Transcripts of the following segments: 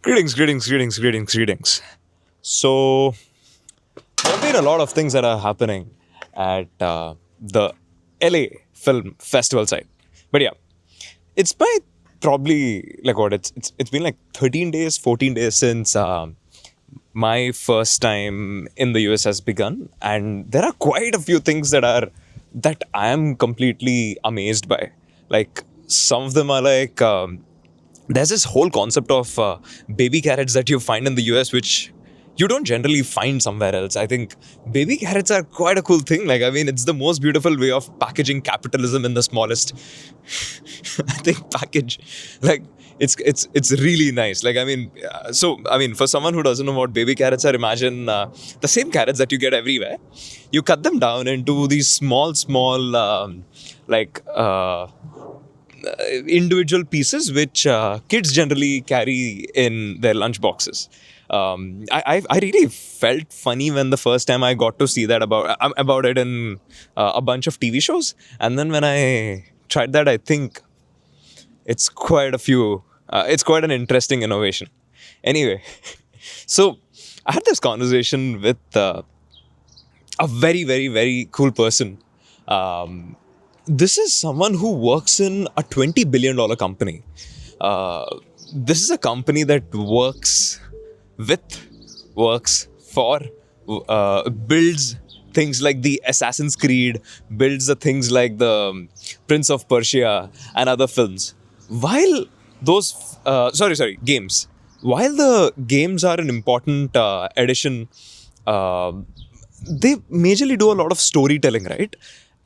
Greetings. So, there have been a lot of things that are happening at the LA Film Festival site. But yeah, it's by probably like what it's been like 13 days, 14 days since my first time in the US has begun, and there are quite a few things that I am completely amazed by. Like some of them are like. There's this whole concept of baby carrots that you find in the US, which you don't generally find somewhere else. I think baby carrots are quite a cool thing. Like, I mean, it's the most beautiful way of packaging capitalism in the smallest, I think, package. Like, it's really nice. Like, I mean, for someone who doesn't know what baby carrots are, imagine the same carrots that you get everywhere. You cut them down into these small, individual pieces which kids generally carry in their lunch boxes. I really felt funny when the first time I got to see that about it in a bunch of TV shows, and then when I tried that, I think it's quite a few. It's quite an interesting innovation. Anyway, so I had this conversation with a very cool person. This is someone who works in a $20 billion company. This is a company that works for, builds things like the Assassin's Creed, builds the things like the Prince of Persia and other films. While those, games. While the games are an important addition, they majorly do a lot of storytelling, right?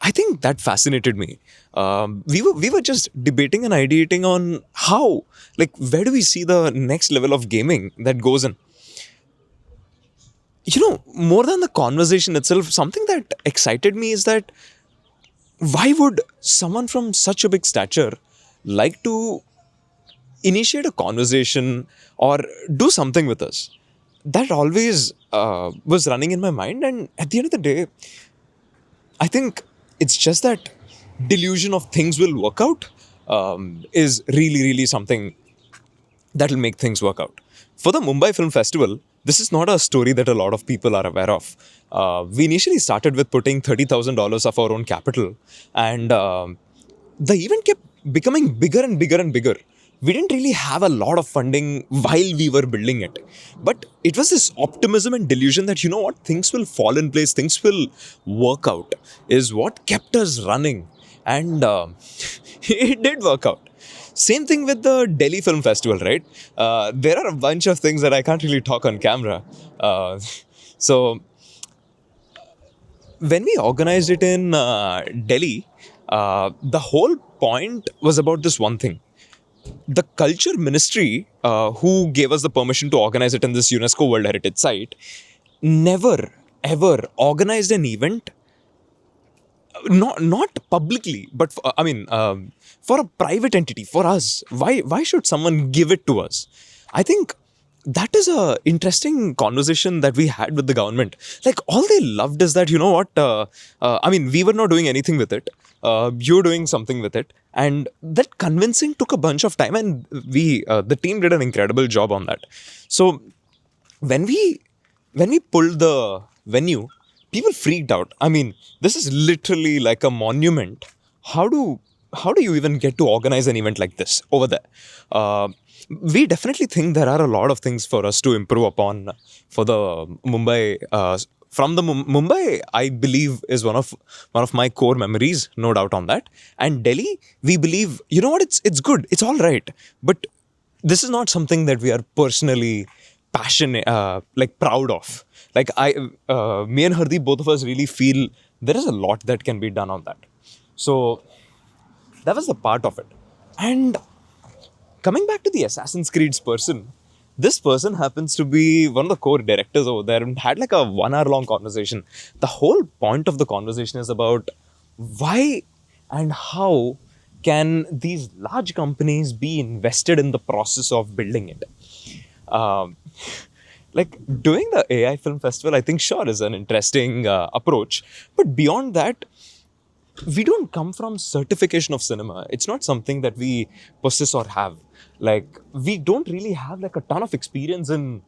I think that fascinated me. We were just debating and ideating on how, like, where do we see the next level of gaming that goes in? More than the conversation itself, something that excited me is that why would someone from such a big stature like to initiate a conversation or do something with us? That always was running in my mind, and at the end of the day, I think it's just that delusion of things will work out is really something that will make things work out. For the Mumbai Film Festival, this is not a story that a lot of people are aware of. We initially started with putting $30,000 of our own capital, and the event kept becoming bigger and bigger. We didn't really have a lot of funding while we were building it. But it was this optimism and delusion that, you know what, things will fall in place, things will work out, is what kept us running. And it did work out. Same thing with the Delhi Film Festival, right? There are a bunch of things that I can't really talk on camera. So when we organized it in Delhi, the whole point was about this one thing. The culture ministry, who gave us the permission to organize it in this UNESCO World Heritage site, never ever organized an event, not publicly, but for a private entity, for us. Why should someone give it to us? I think that is a interesting conversation that we had with the government. Like, all they loved is that, you know what, we were not doing anything with it. You're doing something with it. And that convincing took a bunch of time, and the team did an incredible job on that. So when we pulled the venue, people freaked out. I mean, this is literally like a monument. How do you even get to organize an event like this over there? We definitely think there are a lot of things for us to improve upon for the Mumbai. Mumbai, I believe, is one of my core memories, no doubt on that. And Delhi, we believe, you know what, it's good, it's all right, but this is not something that we are personally passionate, proud of. Like, me and Hardeep, both of us really feel there is a lot that can be done on that. So that was the part of it. And coming back to the Assassin's Creed's person, this person happens to be one of the core directors over there, and had like a 1 hour long conversation. The whole point of the conversation is about why and how can these large companies be invested in the process of building it. Doing the AI Film Festival, I think, sure, is an interesting approach. But beyond that, we don't come from certification of cinema. It's not something that we possess or have. Like, we don't really have like a ton of experience in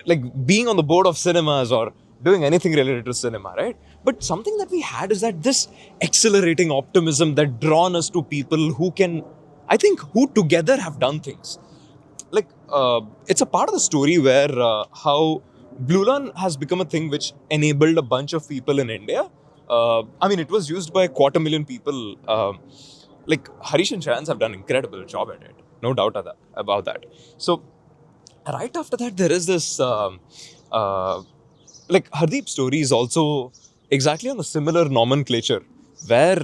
like being on the board of cinemas or doing anything related to cinema, right? But something that we had is that this accelerating optimism that drawn us to people who can, I think, who together have done things. Like, it's a part of the story where how Blue Lawn has become a thing which enabled a bunch of people in India. I mean, it was used by 250,000 people. Like Harish and Shayans have done an incredible job at it, no doubt about that. So right after that, there is this like Hardeep's story is also exactly on a similar nomenclature, where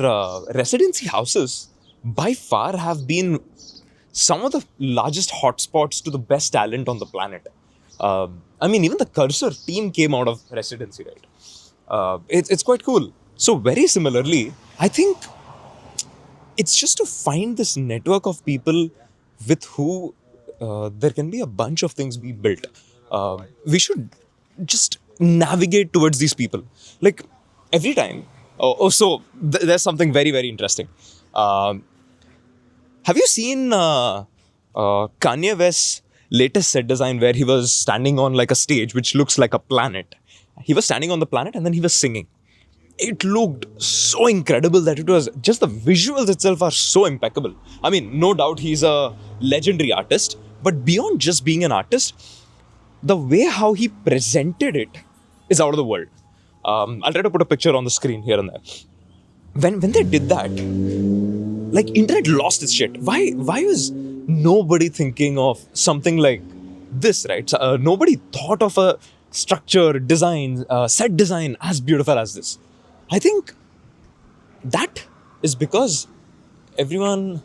residency houses by far have been some of the largest hotspots to the best talent on the planet. I mean, even the Cursor team came out of residency, right? It's quite cool. So very similarly, I think it's just to find this network of people with who there can be a bunch of things be built. We should just navigate towards these people. Like every time. There's something very, very interesting. Um, have you seen Kanye West's latest set design where he was standing on like a stage which looks like a planet? He was standing on the planet and then he was singing. It looked so incredible that it was just the visuals itself are so impeccable. I mean, no doubt he's a legendary artist, but beyond just being an artist, the way how he presented it is out of the world. I'll try to put a picture on the screen here and there. When they did that, like internet lost its shit. Why was nobody thinking of something like this, right? Nobody thought of a structure, design, set design as beautiful as this. I think that is because everyone.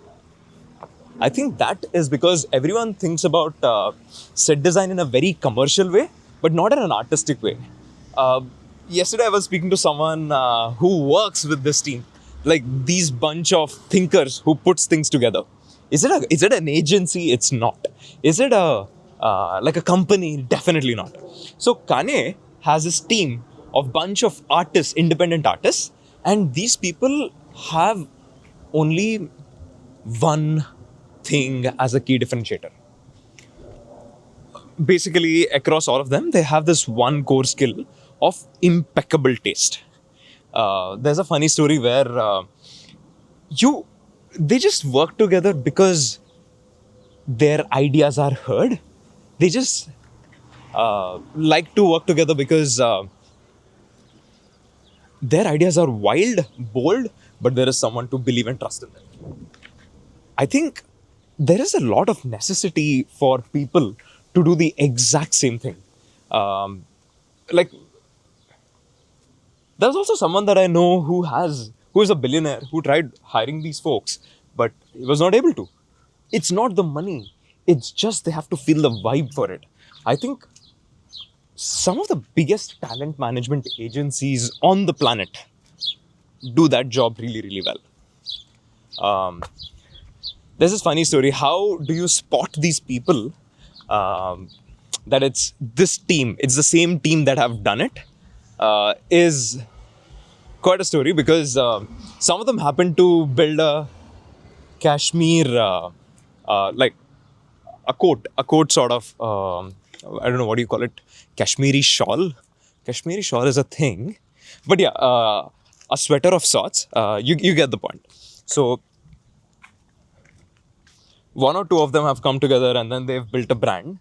I think that is because everyone thinks about set design in a very commercial way, but not in an artistic way. Yesterday, I was speaking to someone who works with this team, like these bunch of thinkers who puts things together. Is it an agency? It's not. Is it a like a company? Definitely not. So Kanye has his team of bunch of artists, independent artists, and these people have only one thing as a key differentiator. Basically, across all of them, they have this one core skill of impeccable taste. There's a funny story where they just work together because their ideas are heard. They just like to work together because their ideas are wild, bold, but there is someone to believe and trust in them. I think there is a lot of necessity for people to do the exact same thing. Like, there's also someone that I know who is a billionaire who tried hiring these folks, but he was not able to. It's not the money. It's just they have to feel the vibe for it. I think some of the biggest talent management agencies on the planet do that job really, really well. There's this funny story. How do you spot these people that it's this team, it's the same team that have done it? Is quite a story because some of them happen to build a cashmere, like a coat sort of, I don't know, what do you call it? Kashmiri shawl. Kashmiri shawl is a thing. But yeah, a sweater of sorts. You get the point. So, one or two of them have come together and then they've built a brand.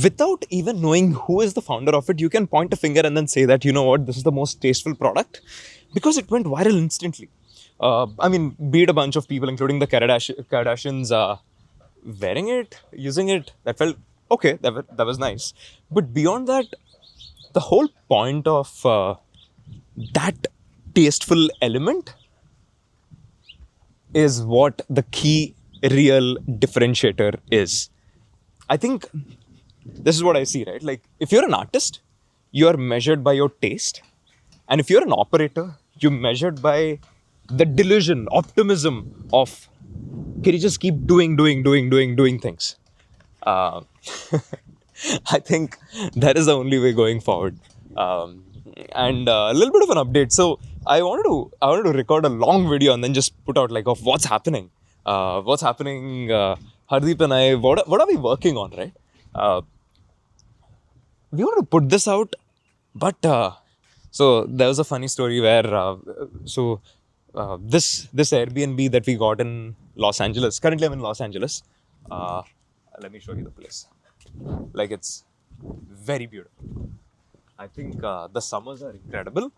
Without even knowing who is the founder of it, you can point a finger and then say that, you know what, this is the most tasteful product because it went viral instantly. I mean, be it a bunch of people, including the Kardashians, wearing it, using it, that felt okay, that was nice. But beyond that, the whole point of that tasteful element is what the key real differentiator is. I think this is what I see, right? Like, if you're an artist, you're measured by your taste. And if you're an operator, you're measured by the delusion, optimism of, can you just keep doing things? I think that is the only way going forward. And a little bit of an update. So I wanted to record a long video and then just put out like of what's happening. Hardeep and I, what are we working on, right? We want to put this out, but so there was a funny story where this Airbnb that we got in Los Angeles. Currently, I'm in Los Angeles. Uh, Let me show you the place. Like, it's very beautiful. I think the summers are incredible.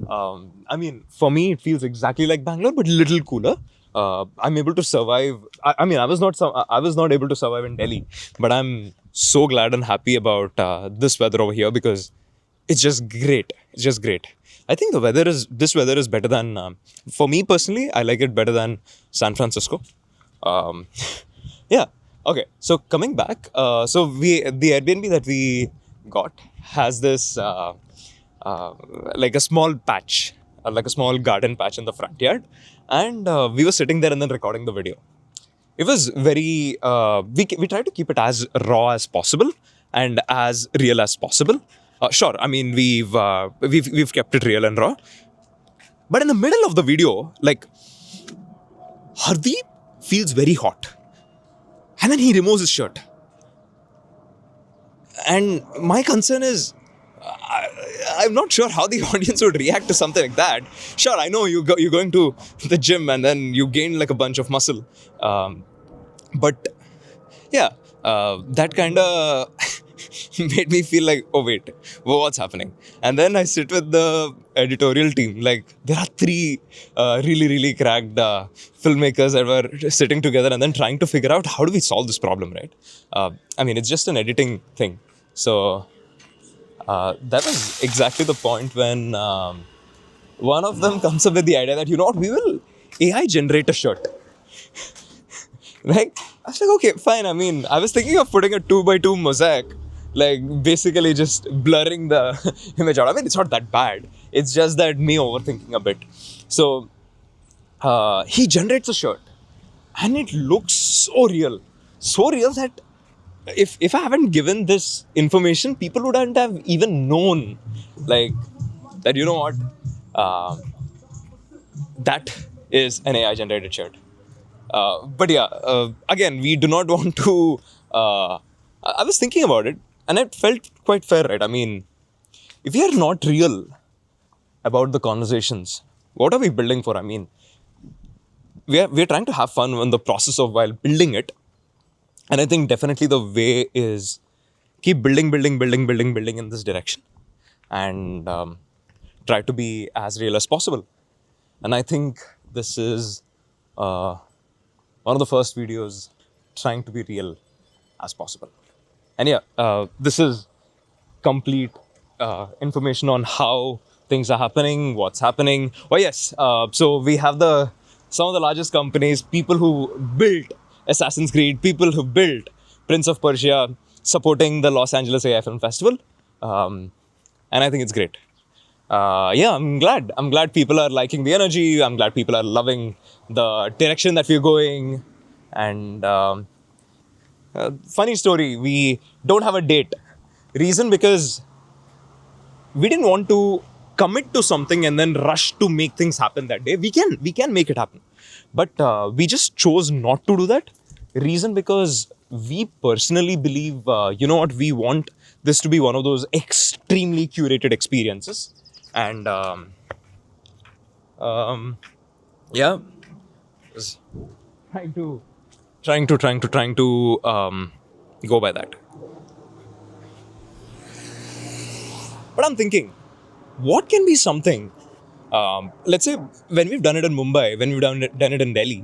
I mean, for me, it feels exactly like Bangalore, but a little cooler. I'm able to survive. I mean, I was not able to survive in Delhi, but I'm so glad and happy about this weather over here because it's just great. It's just great. I think this weather is better than for me personally. I like it better than San Francisco. Um, yeah. Okay. So coming back, so the Airbnb that we got has this like a small patch, like a small garden patch in the front yard, and we were sitting there and then recording the video. It was very we tried to keep it as raw as possible and as real as possible. Sure, I mean we've kept it real and raw, but in the middle of the video, like Hardeep feels very hot, and then he removes his shirt. And my concern is, I'm not sure how the audience would react to something like that. Sure, I know you're going to the gym and then you gain like a bunch of muscle. But yeah, that kind of made me feel like, oh wait, what's happening? And then I sit with the editorial team. Like, there are three really, really cracked filmmakers that were sitting together and then trying to figure out how do we solve this problem, right? I mean, it's just an editing thing. So that was exactly the point when one of them comes up with the idea that, you know what, we will AI generate a shirt. Like, I was like, okay, fine. I mean, I was thinking of putting a 2x2 mosaic, like basically just blurring the image out. I mean, it's not that bad. It's just that me overthinking a bit. So he generates a shirt and it looks so real that if I haven't given this information, people wouldn't have even known, like, that, you know what, that is an AI generated shirt. But yeah, again, we do not want to. I was thinking about it, and it felt quite fair, right? I mean, if we are not real about the conversations, what are we building for? I mean, we're trying to have fun in the process of while building it, and I think definitely the way is keep building in this direction, and try to be as real as possible. And I think this is one of the first videos trying to be real as possible. And yeah, this is complete information on how things are happening, what's happening. Oh yes, so we have some of the largest companies, people who built Assassin's Creed, people who built Prince of Persia, supporting the Los Angeles AI Film Festival. And I think it's great. Yeah, I'm glad people are liking the energy. I'm glad people are loving the direction that we're going. And funny story, we don't have a date. Reason because we didn't want to commit to something and then rush to make things happen that day. We can make it happen, but we just chose not to do that. Reason because we personally believe, you know what, we want this to be one of those extremely curated experiences. And yeah, trying to go by that. But I'm thinking, what can be something? Let's say when we've done it in Mumbai, when we've done it in Delhi.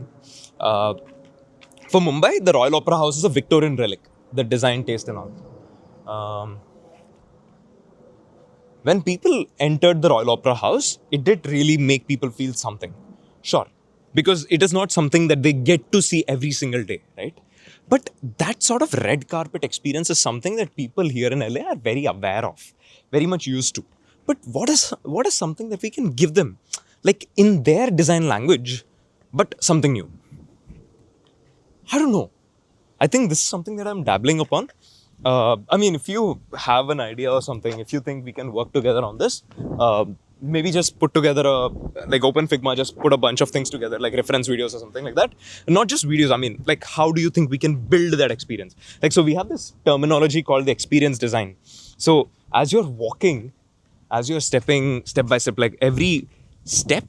For Mumbai, the Royal Opera House is a Victorian relic. The design, taste, and all. When people entered the Royal Opera House, it did really make people feel something. Sure. Because it is not something that they get to see every single day, right? But that sort of red carpet experience is something that people here in LA are very aware of, very much used to. But what is something that we can give them, like in their design language, but something new? I don't know. I think this is something that I'm dabbling upon. I mean, if you have an idea or something, if you think we can work together on this, maybe just put together a, like open Figma, just put a bunch of things together, like reference videos or something like that. Not just videos, I mean, like how do you think we can build that experience? Like, so we have this terminology called the experience design. So as you're walking, as you're stepping step by step, like every step,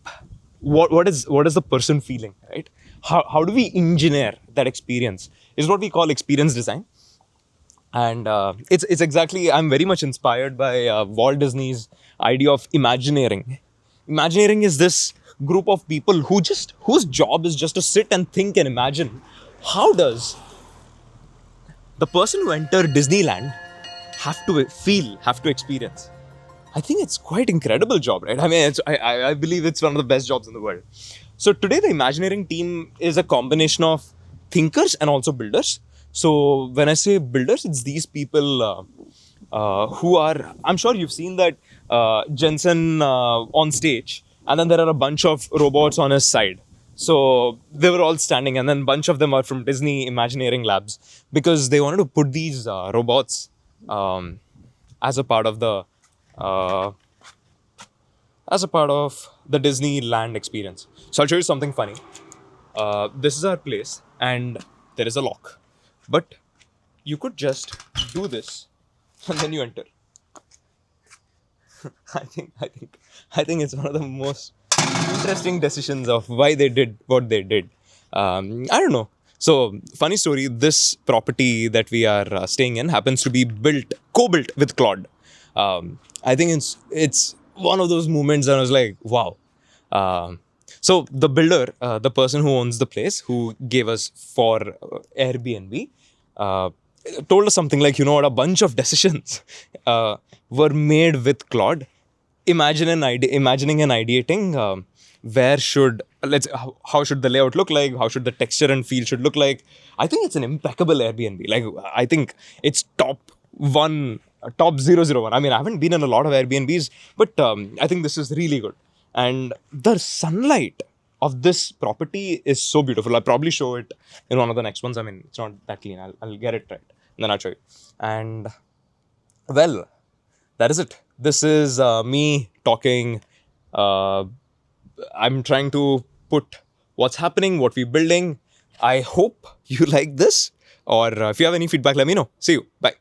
what is the person feeling, right? How do we engineer that experience is what we call experience design. And it's exactly, I'm very much inspired by Walt Disney's idea of imagineering. Imagineering is this group of people whose job is just to sit and think and imagine, how does the person who entered Disneyland have to experience. I think it's quite incredible job, right? I mean, I believe it's one of the best jobs in the world. So today the Imagineering team is a combination of thinkers and also builders. So when I say builders, it's these people who are, I'm sure you've seen that Jensen on stage, and then there are a bunch of robots on his side. So they were all standing, and then a bunch of them are from Disney Imagineering Labs, because they wanted to put these robots as a part of the uh, Disneyland experience. So I'll show you something funny. This is our place, and there is a lock, but you could just do this, and then you enter. I think it's one of the most interesting decisions of why they did what they did. I don't know. So, funny story. This property that we are staying in happens to be co-built with Claude. I think it's one of those moments that I was like, wow. So the builder, the person who owns the place, who gave us for Airbnb, told us something like, you know what, a bunch of decisions were made with Claude. Imagining and ideating, how should the layout look like? How should the texture and feel should look like? I think it's an impeccable Airbnb. Like, I think it's top 001. I mean, I haven't been in a lot of Airbnbs, but I think this is really good. And the sunlight of this property is so beautiful. I'll probably show it in one of the next ones. I mean, it's not that clean. I'll get it right, and then I'll show you. And well, that is it. This is me talking. I'm trying to put what's happening, what we're building. I hope you like this, or if you have any feedback, let me know. See you. Bye.